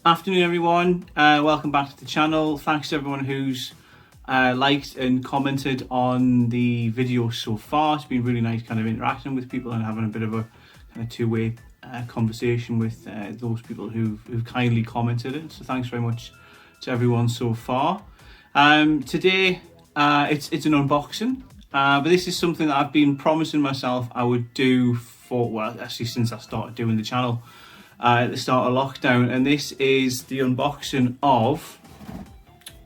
Afternoon everyone, welcome back to the channel. Thanks to everyone who's liked and commented on the video so far. It's been really nice kind of interacting with people and having a bit of a kind of two-way conversation with those people who've kindly commented it. So thanks very much to everyone so far. Today it's an unboxing, but this is something that I've been promising myself I would do for, well, actually since I started doing the channel at the start of lockdown, and this is the unboxing of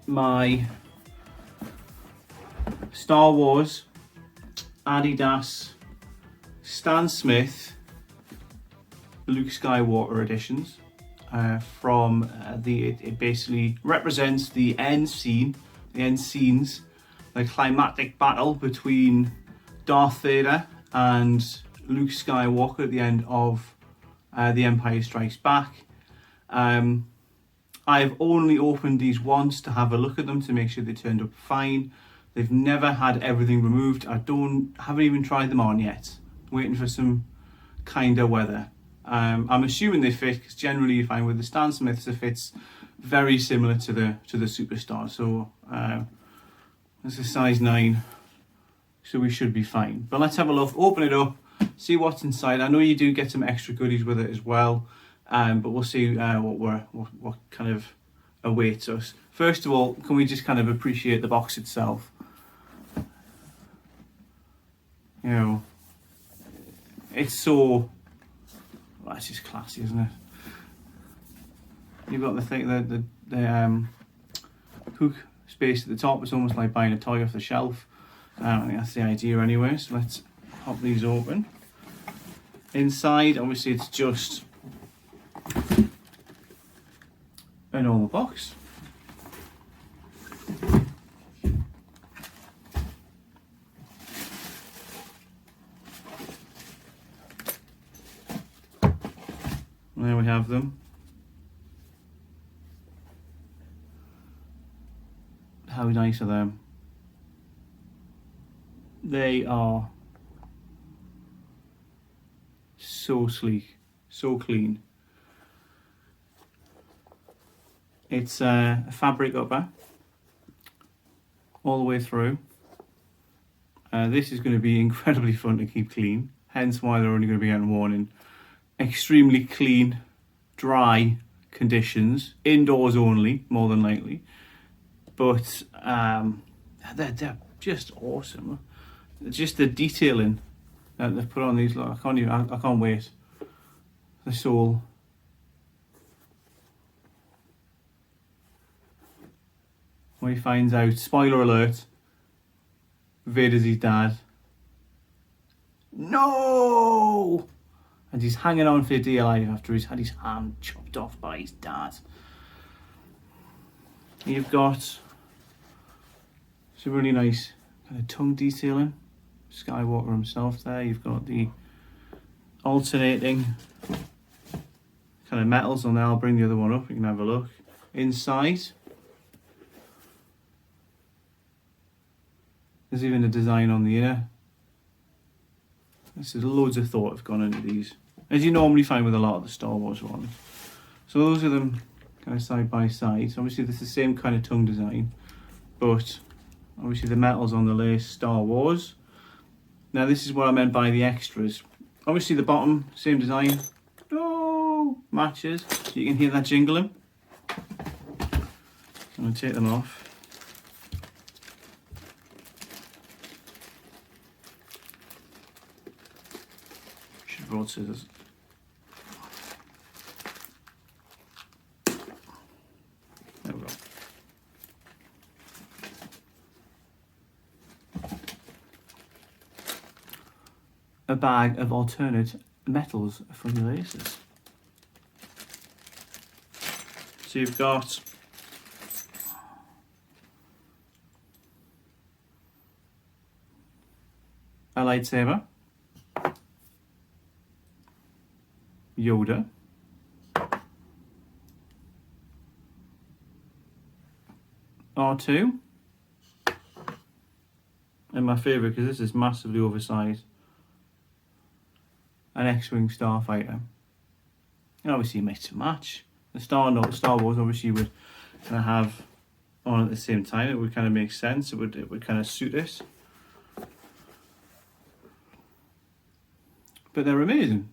my Star Wars Adidas Stan Smith Luke Skywalker editions from it basically represents the end scenes, the climactic battle between Darth Vader and Luke Skywalker at the end of The Empire Strikes Back. I've only opened these once to have a look at them to make sure they turned up fine. They've never had everything removed. Haven't even tried them on yet. Waiting for some kinder weather. I'm assuming they fit because generally you find with the Stan Smiths it fits very similar to the Superstar. So it's a size 9, so we should be fine. But let's have a look. Open it up. See what's inside. I know you do get some extra goodies with it as well, but we'll see what kind of awaits us. First of all, can we just kind of appreciate the box itself? You know, it's so, well, it's just classy, isn't it? You've got the thing, the hook space at the top. It's almost like buying a toy off the shelf. I think that's the idea anyway. So let's pop these open. Inside, obviously, it's just a normal box. And there we have them. How nice are them? They are so sleek, so clean. It's a fabric upper all the way through. This is going to be incredibly fun to keep clean, hence why they're only going to be getting worn in extremely clean, dry conditions, indoors only, more than likely. But they're just awesome. Just the detailing that they've put on these, look, I can't wait. The sole. When he finds out, spoiler alert, Vader's his dad. No! And he's hanging on for dear life after he's had his hand chopped off by his dad. You've got some really nice kind of tongue detailing. Skywalker himself there. You've got the alternating kind of metals on there. I'll bring the other one up, you can have a look. Inside, there's even a design on the inner. There's loads of thought have gone into these, as you normally find with a lot of the Star Wars ones. So those are them kind of side by side. So obviously there's the same kind of tongue design, but obviously the metals on the lace, Star Wars. Now this is what I meant by the extras. Obviously the bottom, same design. Oh, matches. You can hear that jingling. I'm going to take them off. Should have brought scissors. There we go. A bag of alternate metals from the laces. So you've got a lightsaber, Yoda, R2, and my favourite, because this is massively oversized, an X-Wing starfighter. And obviously mix and match. the Star Wars obviously would kind of have on at the same time. It would kind of make sense. It would kind of suit us. But they're amazing.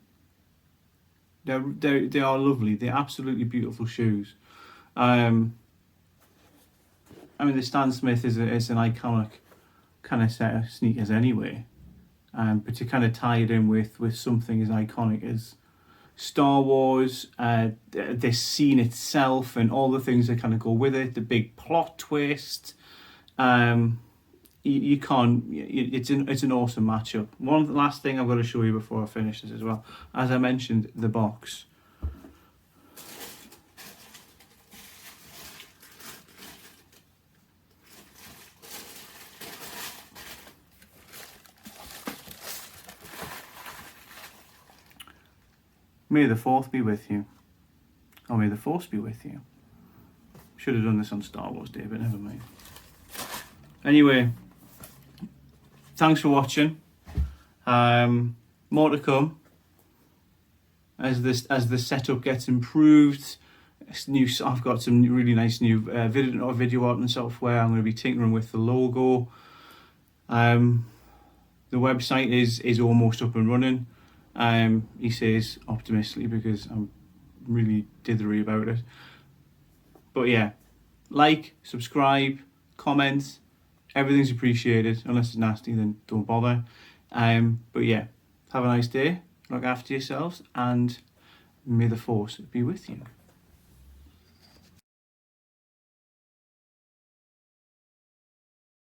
They are lovely. They're absolutely beautiful shoes. I mean, the Stan Smith is an iconic kind of set of sneakers anyway. But to kind of tie it in with something as iconic as Star Wars, this scene itself, and all the things that kind of go with it, the big plot twist. You can't. It's an awesome matchup. One last thing I've got to show you before I finish this as well. As I mentioned, the box. May the 4th be with you. Or may the Force be with you. Should have done this on Star Wars Day, but never mind. Anyway, thanks for watching. More to come as the setup gets improved. I've got some really nice new video art and software. I'm going to be tinkering with the logo. The website is almost up and running. He says optimistically, because I'm really dithery about it. But yeah, like, subscribe, comment, everything's appreciated. Unless it's nasty, then don't bother. But yeah, have a nice day, look after yourselves, and may the Force be with you.